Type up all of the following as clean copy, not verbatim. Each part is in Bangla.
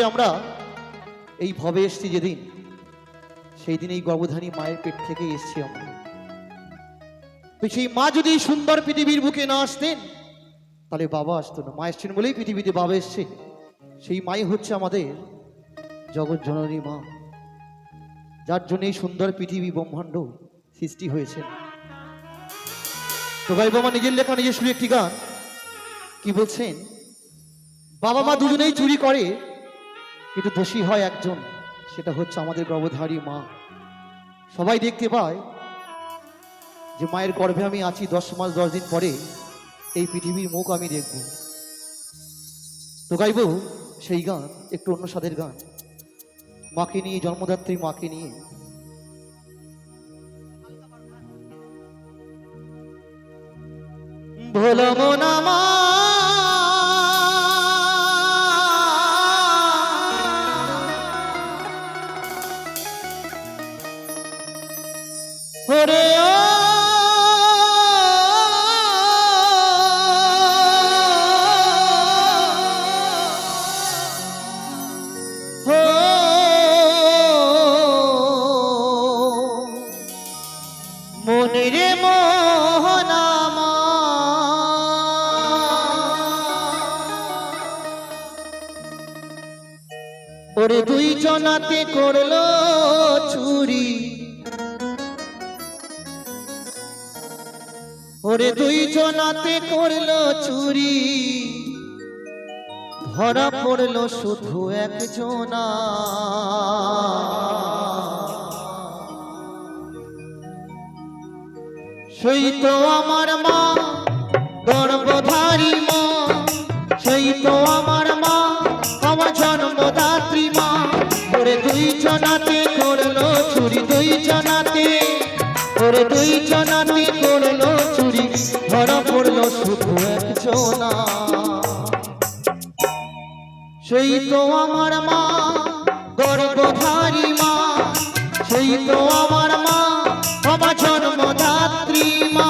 আমরা এই ভবে এসেছি যেদিন, সেই দিন এই গর্ভধারী মায়ের পেট থেকে এসেছি আমরা। তো সেই মা যদি এই সুন্দর পৃথিবীর বুকে না আসতেন তাহলে বাবা আসতো না। মা এসছেন বলেই পৃথিবীতে বাবা এসছে। সেই মাই হচ্ছে আমাদের জগৎ জননী মা, যার জন্য এই সুন্দর পৃথিবী ব্রহ্মাণ্ড সৃষ্টি হয়েছে। তো গাইব আমার নিজের লেখা নিজের সুরে একটি গান। কি বলছেন? বাবা মা দুজনেই চুরি করে, কিন্তু দোষী হয় একজন, সেটা হচ্ছে আমাদের গর্ভধারী মা। সবাই দেখতে পায় যে মায়ের গর্ভে আমি আছি, 10 মাস 10 দিন পরে এই পৃথিবীর মুখ আমি দেখব। তো গাইব সেই গান, একটু অন্য স্বাদের গান, মাকে নিয়ে, জন্মদাত্রী মাকে নিয়ে। ভোলা মনা মা ওরে ও মনিরে মোহনা মা, ওরে দুই জনাতে করলো চুরি, ওরে দুই জনাতে করলো চুরি, ধরা পড়লো শুধু একজনা। সেই তো আমার মা গর্ভধারী মা, সেই তো আমার মা আমার জন্মদাত্রী মা। ওরে দুই জনাতে করলো চুরি, দুই জনাতে, ওরে দুই জনাতে করলো চুরি, ধরা পড়লো শুধু একজনা। সেই তো আমার মা গর্ভধারী মা, সেই তো আমার মা আমার জন্মদাত্রী মা।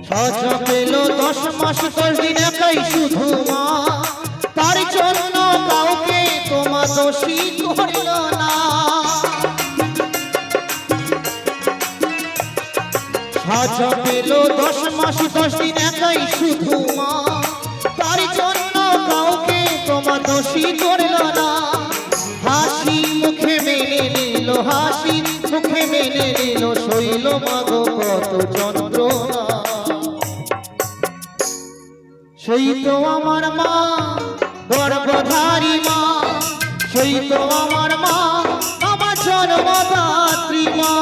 সাজা পেল 10 মাস 10 দিন একাই শুধু মা, তার জন্য কাউকে তোমা দোষী করল না। সাজা পেল 10 মাস 10 দিন একাই শুধু মা, তার জন্য কাউকে তোমা দোষী করল না। হাসি মুখে মেনে নিল, হাসি মুখে মেনে নিল, সইল মাগো কত যন্ত্রণা। সেই তো আমার মা গর্ভধারী মা, সেই তো আমার মা আমার জন্মদাত্রী মা।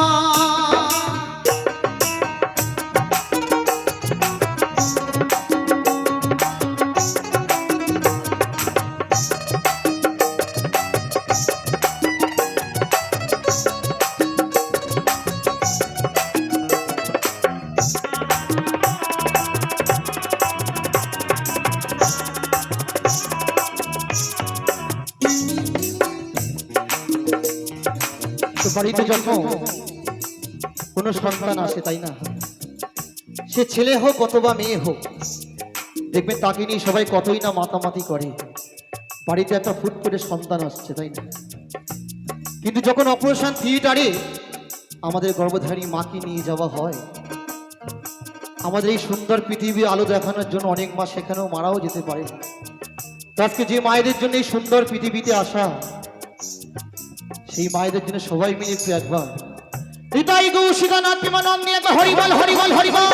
বাড়িতে যখন কোনো সন্তান আসে, তাই না, সে ছেলে হোক অথবা মেয়ে হোক, দেখবেন তাকে নিয়ে সবাই কতই না মাতামাতি করে। বাড়িতে একটা ফুট করে সন্তান আসছে, তাই না, কিন্তু যখন অপারেশন থিয়েটারে আমাদের গর্ভধারী মাকে নিয়ে যাওয়া হয়, আমাদের এই সুন্দর পৃথিবীর আলো দেখানোর জন্য অনেক মা সেখানেও মারাও যেতে পারে। আজকে যে মায়েদের জন্য এই সুন্দর পৃথিবীতে আসা, সেই মায়েদের জন্য সবাই মিলে একটু একবার হৃদয় গৌ শিকানাথ বিমানম নিয়ে হরিবল হরিবল হরিবল।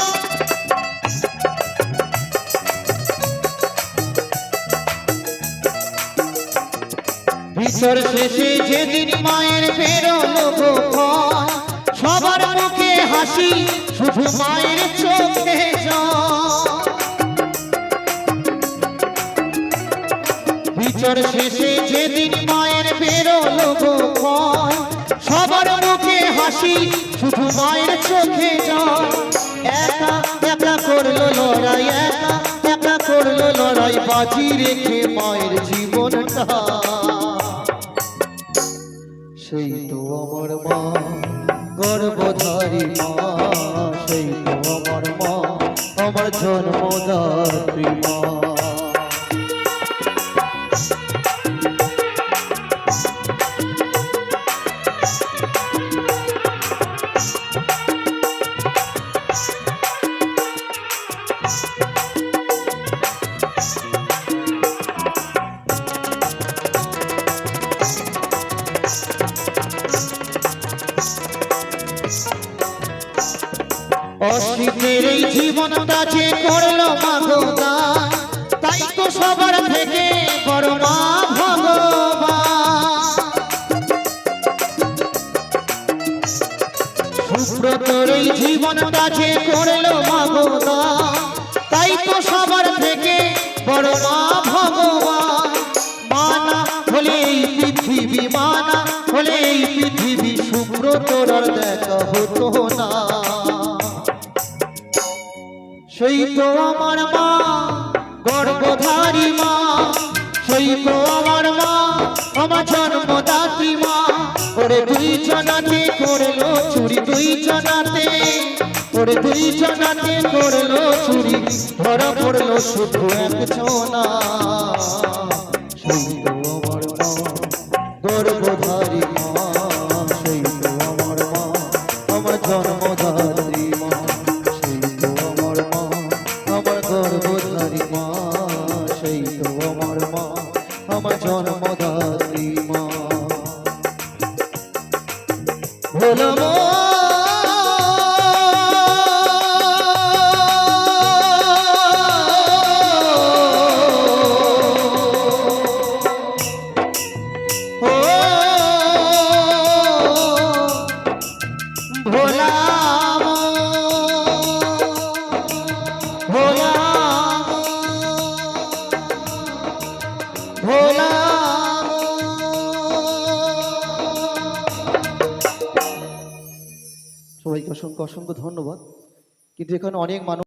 ভিতর শেষে যেদিন মায়ের বেরোলো গোপন, সবার মুখে হাসি শুধু মায়ের চোখে জল। বিচার শেষে যেদিন মায়ের বেরোলো গো ভয়, সবার মুখে হাসি শুধু মায়ের চোখে জল। একা একা করলো লড়াই, একা একা করলো লড়াই, বাজি রেখে মায়ের জীবনটা। সেই তো আমার মা, গর্ভধারী মা, সেই তো আমার মা, আমার জন্মদাত্রী মা। অসীমের এই জীবনটা যে করলো মা গো দান, তাই তো সবার থেকে বড় মা ভগবান। সুব্রতর এই জীবনটা যে করলো মা গো দান, তাই তো সবার থেকে বড় মা ভগবান। মানা হলে এই পৃথিবী, মানা হলে এই পৃথিবী, সুব্রতর আর দেখা হতো না। সেই তো আমার মা, গর্ভধারী মা, সেই তো আমার মা, আমার জন্মদাত্রী মা। ওরে দুই জনাতে করলো চুরি, দুই জনাতে, ওরে দুই জনাতে করলো চুরি, ধরা পড়লো শুধু একজনা। সেই তো আমার মা, গর্ভধারী মা, সেই তো আমার মা, আমার জন্মদাত্রী মা। গর্ভধারী মা, সেই তো আমার মা, আমার জন্মদাত্রী মা। ভোলা মা, ভোলা ভোলা ভোলা। সবাইকে অসংখ্য অসংখ্য ধন্যবাদ। কিন্তু এখানে অনেক মানুষ